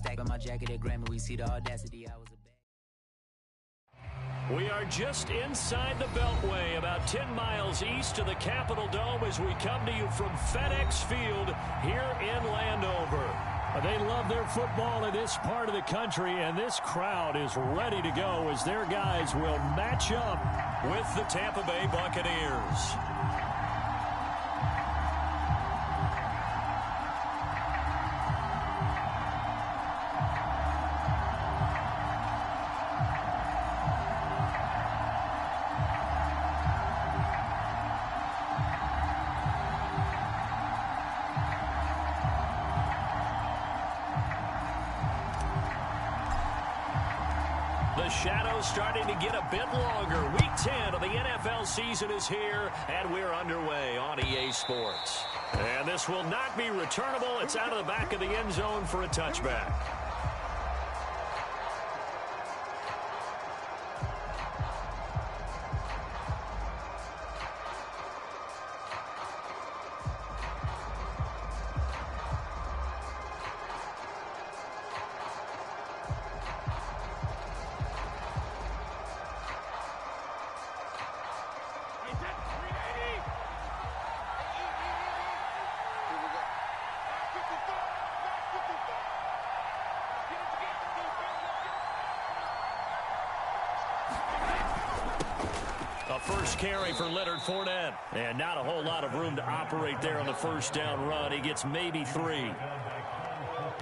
stack on my jacket at Grammy. We see the audacity. I was a We are just inside the Beltway, about 10 miles east of the Capitol Dome as we come to you from FedEx Field here in Landover. They love their football in this part of the country, and this crowd is ready to go as their guys will match up with the Tampa Bay Buccaneers. The shadow's starting to get a bit longer. Week 10 of the NFL season is here, and we're underway on EA Sports. And this will not be returnable. It's out of the back of the end zone for a touchback. First carry for Leonard Fournette. And not a whole lot of room to operate there on the first down run. He gets maybe 3.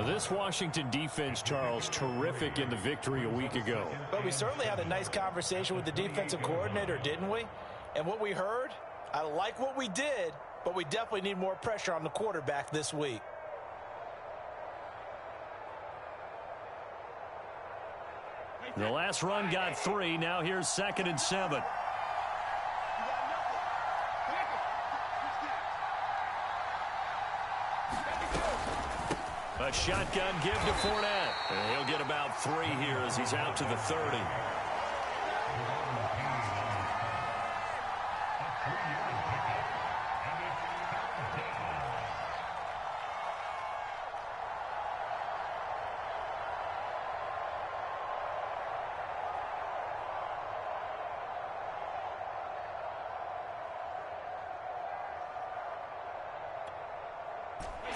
This Washington defense, Charles, terrific in the victory a week ago. But we certainly had a nice conversation with the defensive coordinator, didn't we? And what we heard, I like what we did, but we definitely need more pressure on the quarterback this week. The last run got 3. Now here's 2nd and 7. A shotgun give to Fournette. And he'll get about 3 here as he's out to the 30.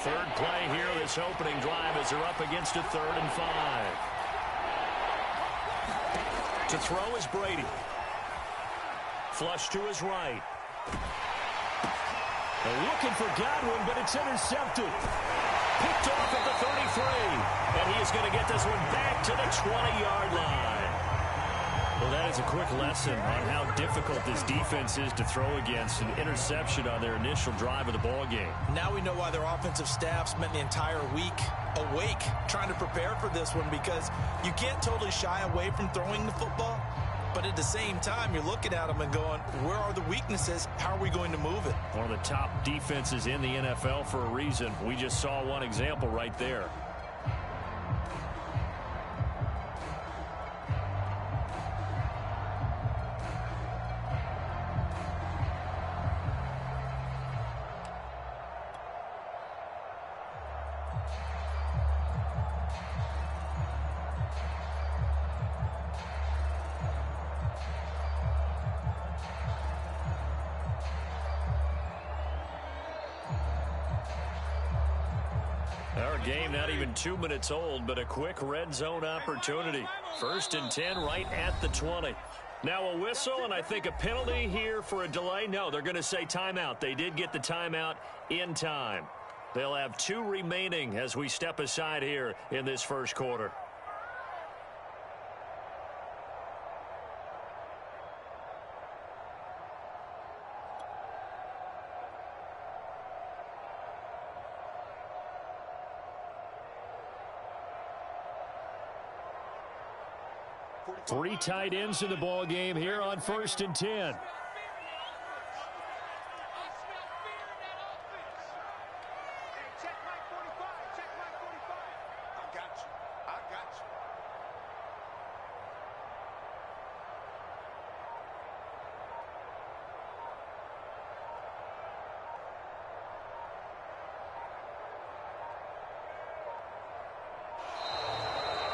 Third play here, this opening drive as they're up against a 3rd and 5. To throw is Brady. Flush to his right. They're looking for Godwin, but it's intercepted. Picked off at the 33. And he is going to get this one back to the 20-yard line. Well, that is a quick lesson on how difficult this defense is to throw against. An interception on their initial drive of the ball game. Now we know why their offensive staff spent the entire week awake trying to prepare for this one, because you can't totally shy away from throwing the football, but at the same time you're looking at them and going, where are the weaknesses? How are we going to move it? One of the top defenses in the NFL for a reason. We just saw one example right there. Our game not even 2 minutes old, but a quick red zone opportunity. 1st and 10 right at the 20. Now a whistle, and I think a penalty here for a delay. No, they're going to say timeout. They did get the timeout in time. They'll have 2 remaining as we step aside here in this first quarter. Three tight ends in the ball game here on 1st and 10.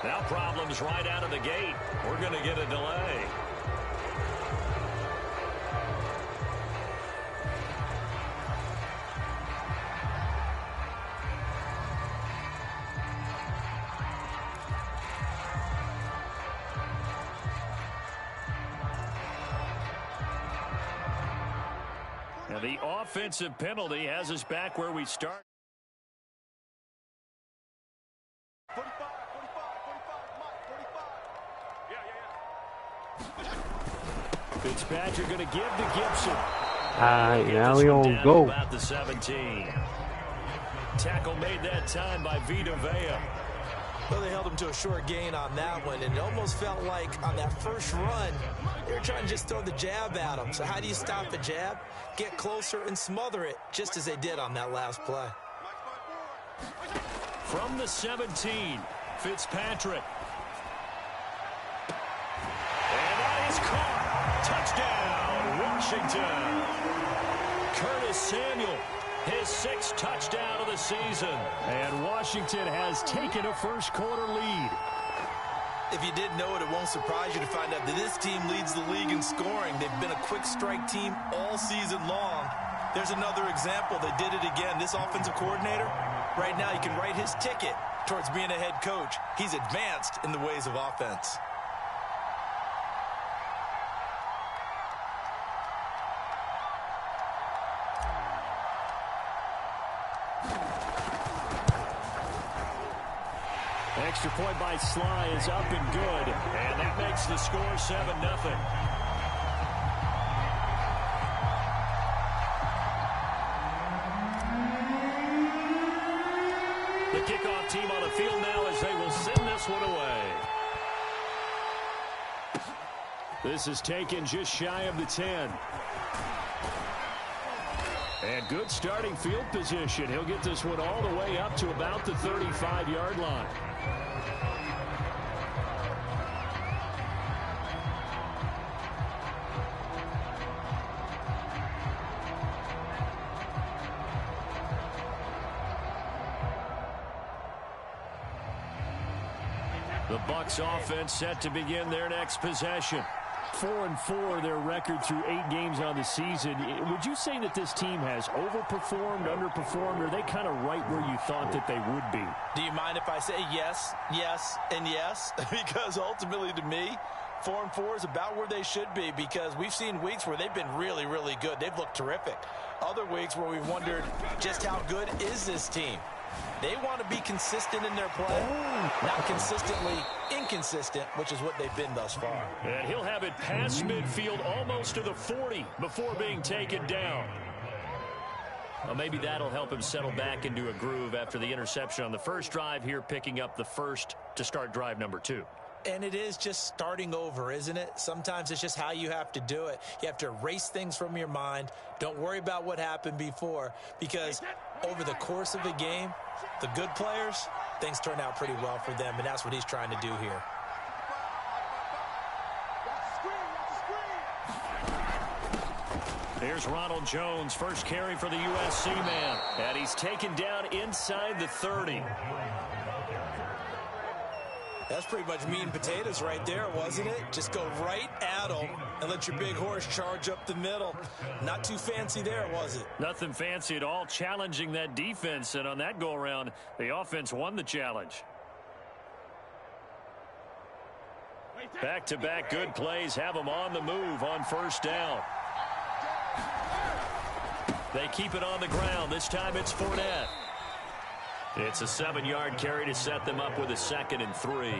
Now problems right out of the gate. We're going to get a delay. Now the offensive penalty has us back where we start. 45, 45, Fitzpatrick going to give to Gibson. Now we gonna go. About the 17. Tackle made that time by Vita Vea. Well, they held him to a short gain on that one, and it almost felt like on that first run, they were trying to just throw the jab at him. So how do you stop a jab? Get closer and smother it, just as they did on that last play. From the 17, Fitzpatrick. And that is caught. Touchdown, Washington. Curtis Samuel, his 6th touchdown of the season. And Washington has taken a first-quarter lead. If you didn't know it, it won't surprise you to find out that this team leads the league in scoring. They've been a quick strike team all season long. There's another example. They did it again. This offensive coordinator, right now, you can write his ticket towards being a head coach. He's advanced in the ways of offense. Extra point by Sly is up and good. And that makes the score 7-0. The kickoff team on the field now as they will send this one away. This is taken just shy of the 10. And good starting field position. He'll get this one all the way up to about the 35-yard line. The Bucs offense set to begin their next possession. 4-4 their record through 8 games on the season. Would you say that this team has overperformed, underperformed, or are they kind of right where you thought that they would be? Do you mind if I say yes, yes, and yes? Because ultimately to me, 4-4 is about where they should be, because we've seen weeks where they've been really, really good. They've looked terrific. Other weeks where we've wondered just how good is this team. They want to be consistent in their play, not consistently inconsistent, which is what they've been thus far. And he'll have it past midfield almost to the 40 before being taken down. Well, maybe that'll help him settle back into a groove after the interception on the first drive here, picking up the first to start drive number 2. And it is just starting over, isn't it? Sometimes it's just how you have to do it. You have to erase things from your mind. Don't worry about what happened before, because over the course of a game, the good players, things turn out pretty well for them, and that's what he's trying to do here. Here's Ronald Jones, first carry for the USC man, and he's taken down inside the 30. That's pretty much meat and potatoes right there, wasn't it? Just go right at them and let your big horse charge up the middle. Not too fancy there, was it? Nothing fancy at all, challenging that defense, and on that go-around, the offense won the challenge. Back-to-back good plays have them on the move on first down. They keep it on the ground. This time it's Fournette. It's a 7-yard carry to set them up with a 2nd and 3.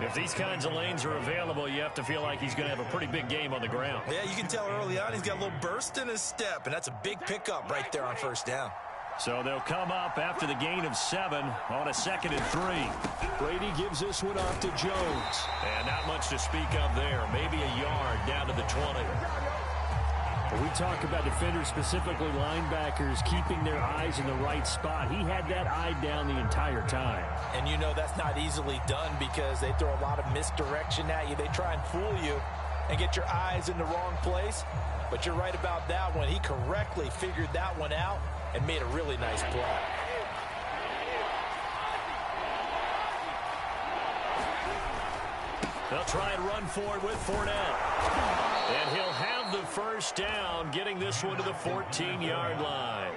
If these kinds of lanes are available, you have to feel like he's going to have a pretty big game on the ground. Yeah, you can tell early on he's got a little burst in his step, and that's a big pickup right there on first down. So they'll come up after the gain of 7 on a 2nd and 3. Brady gives this one off to Jones. And not much to speak of there. Maybe a yard down to the 20. We talk about defenders, specifically linebackers, keeping their eyes in the right spot. He had that eye down the entire time. And you know that's not easily done, because they throw a lot of misdirection at you. They try and fool you and get your eyes in the wrong place. But you're right about that one. He correctly figured that one out and made a really nice play. They'll try and run forward with Fournette. And he'll have the first down, getting this one to the 14-yard line.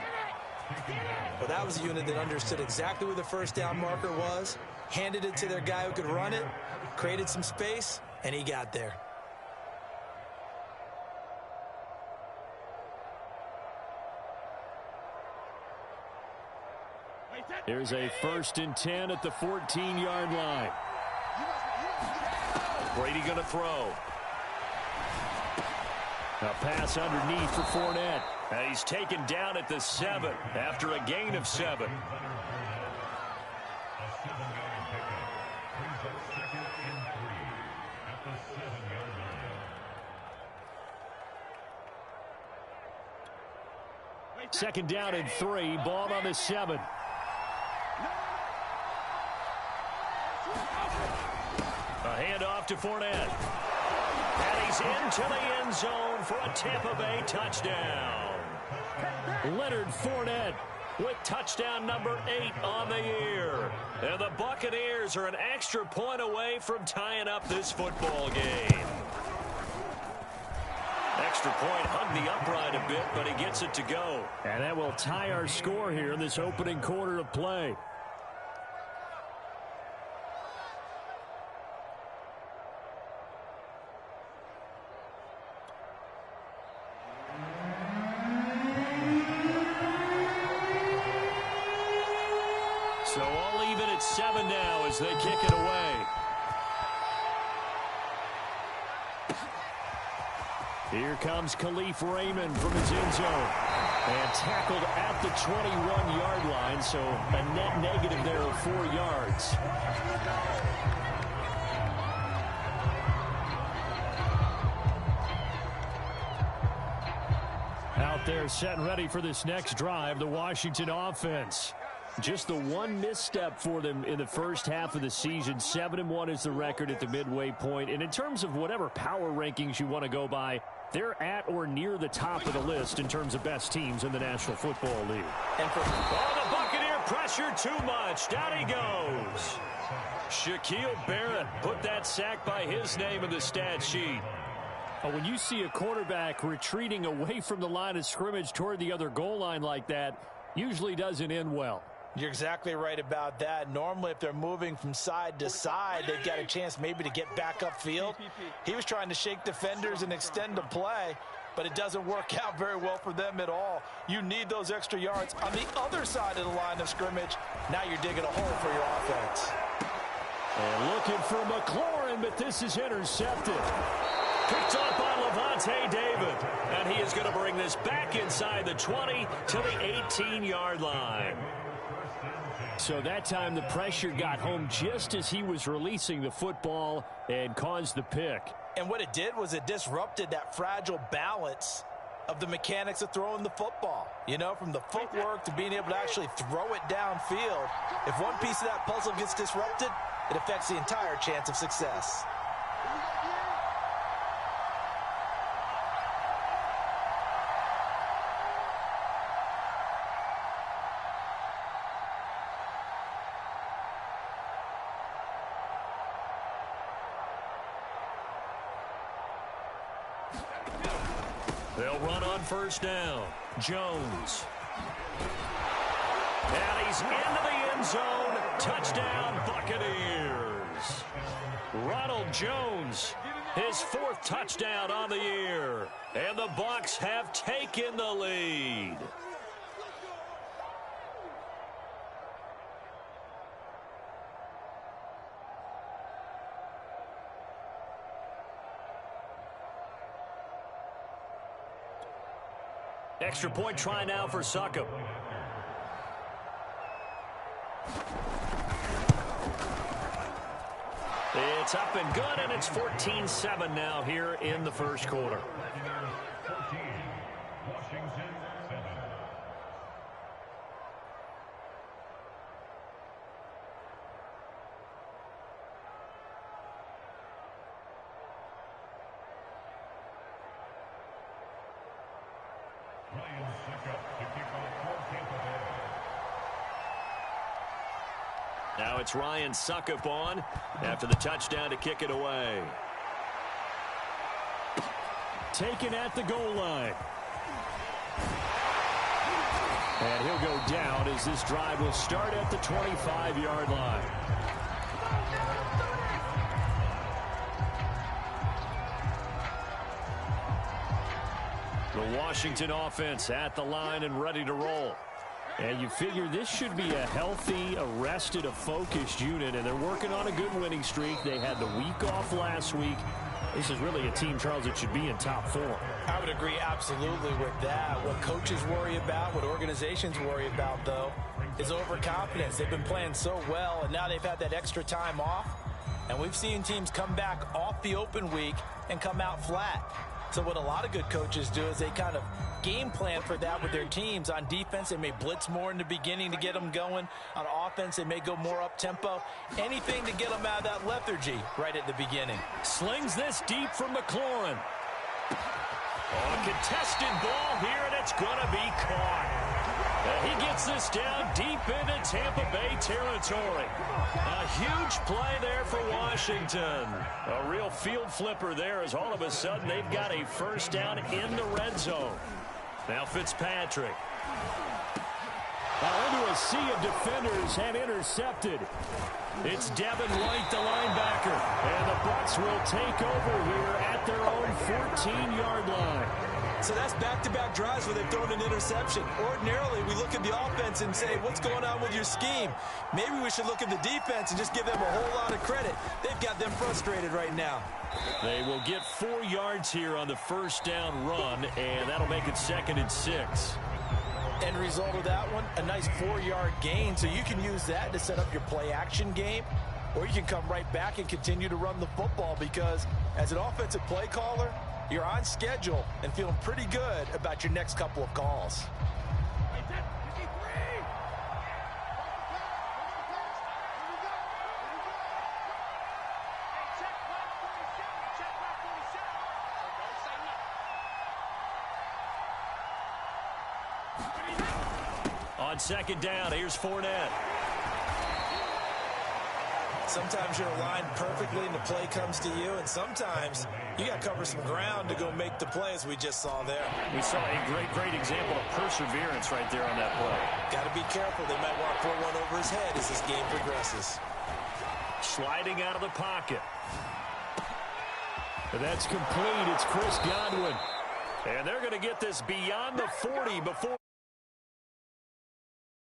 Well, that was a unit that understood exactly where the first down marker was, handed it to their guy who could run it, created some space, and he got there. Here's a 1st and 10 at the 14-yard line. Brady going to throw. A pass underneath for Fournette. And he's taken down at the 7 after a gain of 7. Second down and 3. Ball on the 7. A handoff to Fournette. And he's into the end zone for a Tampa Bay touchdown. Leonard Fournette with touchdown number 8 on the year. And the Buccaneers are an extra point away from tying up this football game. Extra point hugged the upright a bit, but he gets it to go. And that will tie our score here in this opening quarter of play. So all even at 7 now as they kick it away. Here comes Khalif Raymond from his end zone. And tackled at the 21-yard line, so a net negative there of 4 yards. Out there set and ready for this next drive, the Washington offense. Just the one misstep for them in the first half of the season. 7-1 is the record at the midway point. And in terms of whatever power rankings you want to go by, they're at or near the top of the list in terms of best teams in the National Football League. And for the Buccaneer pressure too much. Down he goes. Shaquille Barrett put that sack by his name in the stat sheet. When you see a quarterback retreating away from the line of scrimmage toward the other goal line like that, usually doesn't end well. You're exactly right about that. Normally, if they're moving from side to side, they've got a chance maybe to get back upfield. He was trying to shake defenders and extend the play, but it doesn't work out very well for them at all. You need those extra yards on the other side of the line of scrimmage. Now you're digging a hole for your offense. And looking for McLaurin, but this is intercepted. Picked up by Levante David. And he is going to bring this back inside the 20 to the 18-yard line. So that time the pressure got home just as he was releasing the football and caused the pick. And what it did was it disrupted that fragile balance of the mechanics of throwing the football. You know, from the footwork to being able to actually throw it downfield. If one piece of that puzzle gets disrupted, it affects the entire chance of success. They'll run on first down. Jones. And he's into the end zone. Touchdown, Buccaneers. Ronald Jones, his 4th touchdown on the year. And the Bucs have taken the lead. Extra point try now for Succop. It's up and good, and it's 14-7 now here in the first quarter. Now it's Ryan Suckup on after the touchdown to kick it away. Taken at the goal line. And he'll go down as this drive will start at the 25-yard line. The Washington offense at the line and ready to roll. And you figure this should be a healthy, arrested, a focused unit, and they're working on a good winning streak. They had the week off last week. This is really a team, Charles, that should be in top 4. I would agree absolutely with that. What coaches worry about, what organizations worry about, though, is overconfidence. They've been playing so well, and now they've had that extra time off. And we've seen teams come back off the open week and come out flat. So what a lot of good coaches do is they kind of game plan for that with their teams. On defense, they may blitz more in the beginning to get them going. On offense, they may go more up-tempo. Anything to get them out of that lethargy right at the beginning. Slings this deep from McLaurin. A contested ball here, and it's going to be caught. He gets this down deep into Tampa Bay territory. A huge play there for Washington. A real field flipper there as all of a sudden they've got a first down in the red zone. Now Fitzpatrick. Into a sea of defenders and intercepted. It's Devin White, the linebacker. And the Bucs will take over here at their own 14-yard line. So that's back-to-back drives where they've thrown an interception. Ordinarily, we look at the offense and say, what's going on with your scheme? Maybe we should look at the defense and just give them a whole lot of credit. They've got them frustrated right now. They will get 4 yards here on the first down run, and that'll make it 2nd and 6. End result of that one, a nice 4-yard gain. So you can use that to set up your play-action game, or you can come right back and continue to run the football because as an offensive play caller, you're on schedule and feeling pretty good about your next couple of calls. On 2nd down, here's Fournette. Sometimes you're aligned perfectly and the play comes to you, and sometimes you got to cover some ground to go make the play, as we just saw there. We saw a great example of perseverance right there on that play. Got to be careful. They might want to throw one over his head as this game progresses. Sliding out of the pocket. That's complete. It's Chris Godwin. And they're going to get this beyond the 40 before